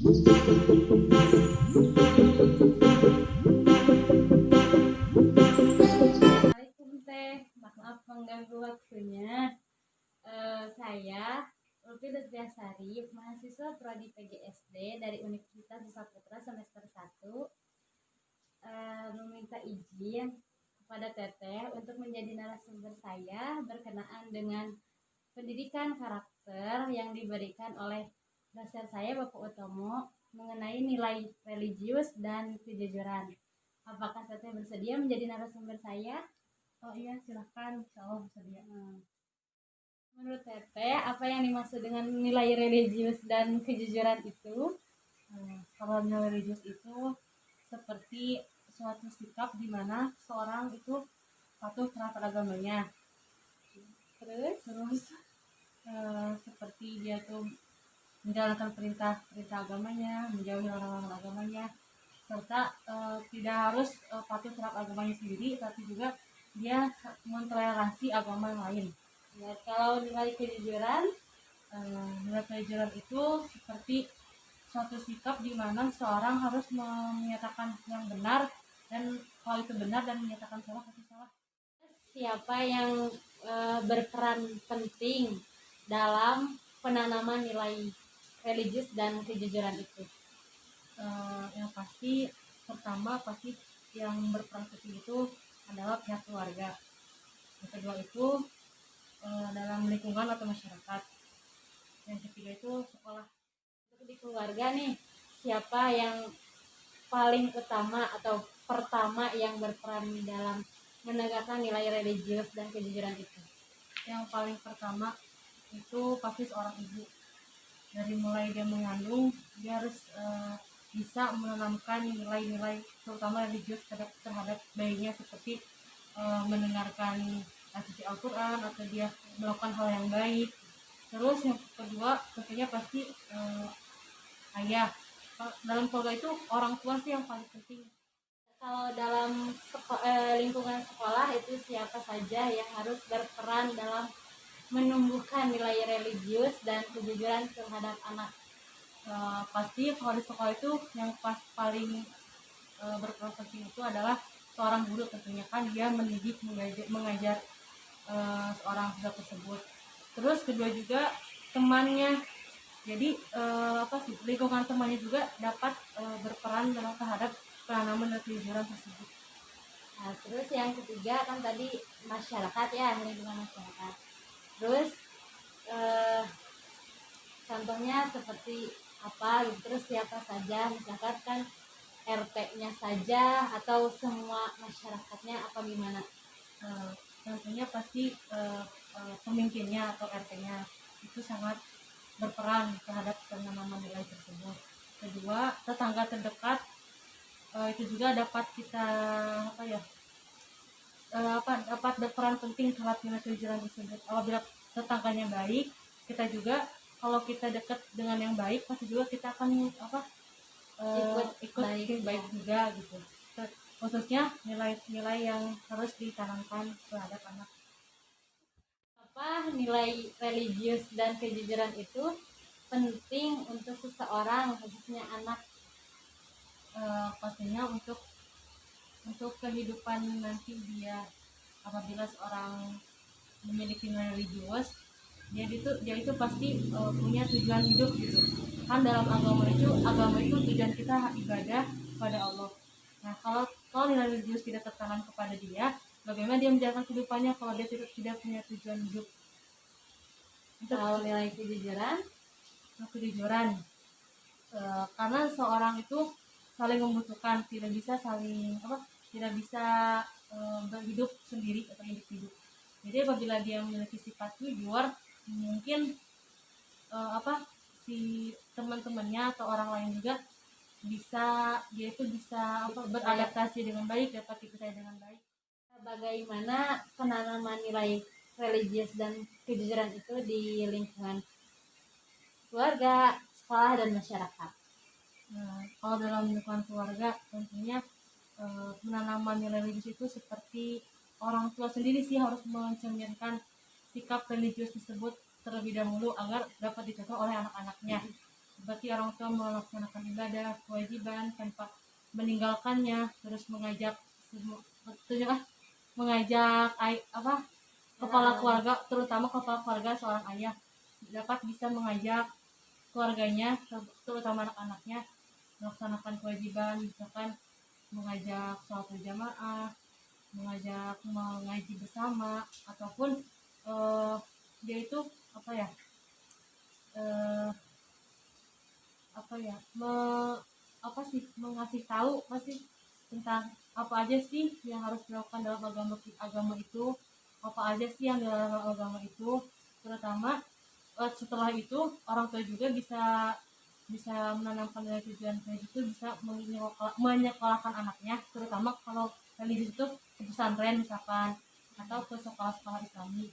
Assalamualaikum Teh, maaf mengganggu waktunya. Saya Lutfi Lutfiasari, mahasiswa Prodi PGSD dari Universitas Saputra semester 1, meminta izin kepada Teteh untuk menjadi narasumber saya berkenaan dengan pendidikan karakter yang diberikan oleh dosen saya Bapak Utomo mengenai nilai religius dan kejujuran. Apakah Teteh bersedia menjadi narasumber saya? Oh iya, silahkan. Insya Allah bersedia. Menurut Teteh, apa yang dimaksud dengan nilai religius dan kejujuran itu? Kalau nilai religius itu seperti suatu sikap di mana seorang itu patuh terhadap agamanya. Terus seperti dia tuh menjalankan perintah agamanya, menjauhi orang-orang agamanya, serta tidak harus patuh terhadap agamanya sendiri, tapi juga dia mentoleransi agama yang lain. Ya, kalau nilai kejujuran, Nilai kejujuran itu seperti suatu sikap di mana seorang harus menyatakan yang benar, dan kalau itu benar, dan menyatakan salah itu salah. siapa yang berperan penting dalam penanaman nilai religius dan kejujuran itu? Yang pasti pertama pasti yang berperan penting itu adalah pihak keluarga. Yang kedua itu dalam lingkungan atau masyarakat. Yang ketiga itu sekolah. Untuk di keluarga nih, siapa yang paling utama atau pertama yang berperan dalam menegakkan nilai religius dan kejujuran itu? Yang paling pertama itu pasti seorang ibu. Dari mulai dia mengandung, dia harus bisa menanamkan nilai-nilai terutama religius terhadap bayinya, seperti mendengarkan suci Al-Quran atau dia melakukan hal yang baik. Terus yang kedua tentunya pasti ayah. Dalam keluarga itu orang tua sih yang paling penting. Kalau dalam lingkungan sekolah itu siapa saja yang harus berperan dalam menumbuhkan nilai religius dan kejujuran terhadap anak? Pasti kalau di sekolah itu yang paling berperan penting itu adalah seorang guru, tentunya kan dia mendidik, mengajar seorang siswa tersebut. Terus kedua juga temannya. Jadi lingkungan temannya juga dapat berperan dalam terhadap penanaman dan kejujuran tersebut. Nah, terus yang ketiga kan tadi masyarakat ya, lingkungan masyarakat. Terus contohnya seperti apa gitu, terus siapa saja, misalkan kan RT-nya saja atau semua masyarakatnya, apa gimana? Tentunya pasti pemimpinnya atau RT-nya itu sangat berperan terhadap penanaman nilai tersebut. Kedua, tetangga terdekat itu juga dapat kita dapat berperan penting terhadap nilai kejujuran tersebut. Apabila tetangganya baik, kita juga kalau kita dekat dengan yang baik, pasti juga kita akan ikut baik juga gitu. Khususnya nilai-nilai yang harus ditanamkan terhadap anak. Apa nilai religius dan kejujuran itu penting untuk seseorang, khususnya anak? Pastinya untuk kehidupan nanti dia, apabila seorang memiliki nilai religius, dia itu pasti punya tujuan hidup gitu kan. Dalam agama itu tujuan kita ibadah kepada Allah. Nah, kalau nilai religius tidak tertanam kepada dia, bagaimana dia menjalankan kehidupannya kalau dia tidak punya tujuan hidup? Kalau nilai kejujuran, karena seorang itu saling membutuhkan, tidak bisa berhidup sendiri atau individu. Jadi apabila dia memiliki sifat jujur, mungkin si teman-temannya atau orang lain juga bisa beradaptasi dengan baik, dapat dipercaya dengan baik. bagaimana penanaman nilai religius dan kejujuran itu di lingkungan keluarga, sekolah, dan masyarakat? Nah, kalau dalam lingkungan keluarga, tentunya penanaman nilai religius itu seperti orang tua sendiri sih harus mencerminkan sikap religius tersebut terlebih dahulu agar dapat dicontoh oleh anak-anaknya. seperti orang tua melaksanakan ibadah kewajiban tanpa meninggalkannya, terus mengajak kepala keluarga, terutama kepala keluarga seorang ayah dapat bisa mengajak keluarganya, terutama anak-anaknya, melaksanakan kewajiban, misalkan mengajak sholat berjamaah, mengajak mengaji bersama, ataupun dia itu apa ya eh, apa ya me, apa sih mengasih tahu pasti tentang apa aja sih yang harus dilakukan dalam agama itu, apa aja sih yang dilarang dalam agama itu, terutama setelah itu orang tua juga bisa bisa menanamkan nilai tujuan kayak gitu, bisa menyekolahkan anaknya, terutama kalau religius itu ke pesantren misalkan atau ke sekolah-sekolah Islami.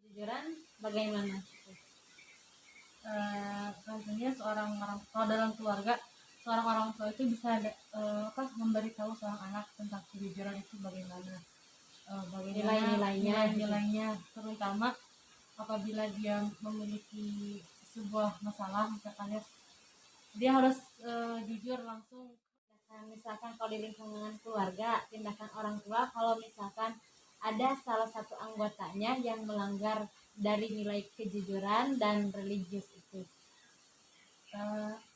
Kejujuran bagaimana? Tentunya kalau dalam keluarga seorang orang tua itu bisa memberitahu seorang anak tentang kejujuran itu bagaimana, nilai-nilainya, terutama apabila dia memiliki sebuah masalah, misalkan ya, dia harus jujur langsung. Misalkan kalau di lingkungan keluarga, tindakan orang tua kalau misalkan ada salah satu anggotanya yang melanggar dari nilai kejujuran dan religius itu.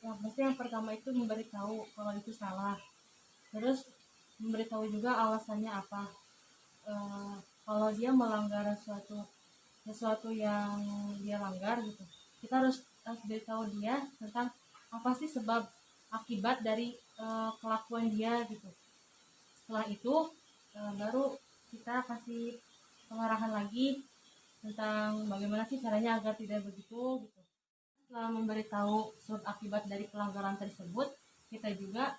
Yang pasti yang pertama itu memberitahu kalau itu salah, terus memberitahu juga alasannya apa. Kalau dia melanggar sesuatu yang dia langgar gitu, kita harus beritahu dia tentang apa sih sebab akibat dari kelakuan dia gitu. Setelah itu baru kita kasih pengarahan lagi tentang bagaimana sih caranya agar tidak begitu gitu. Setelah memberitahu sebab akibat dari pelanggaran tersebut, kita juga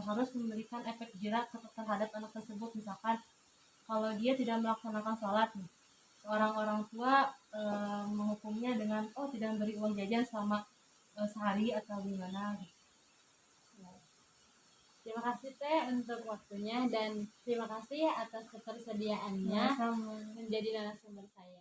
harus memberikan efek jerak terhadap anak tersebut. Misalkan kalau dia tidak melaksanakan sholat nih, seorang orang tua menghukumnya dengan tidak memberi uang jajan selama sehari atau gimana gitu. Terima kasih Teh untuk waktunya dan terima kasih atas ketersediaannya menjadi narasumber saya.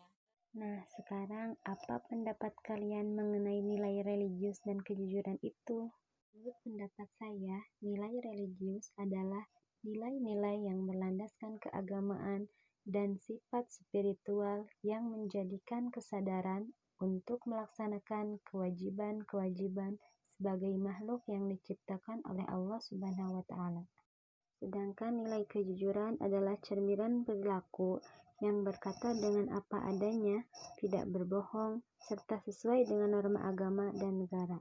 Nah, sekarang apa pendapat kalian mengenai nilai religius dan kejujuran itu? Menurut pendapat saya, nilai religius adalah nilai-nilai yang berlandaskan keagamaan dan sifat spiritual yang menjadikan kesadaran untuk melaksanakan kewajiban-kewajiban sebagai makhluk yang diciptakan oleh Allah Subhanahu wa Ta'ala. Sedangkan nilai kejujuran adalah cerminan perilaku yang berkata dengan apa adanya, tidak berbohong, serta sesuai dengan norma agama dan negara.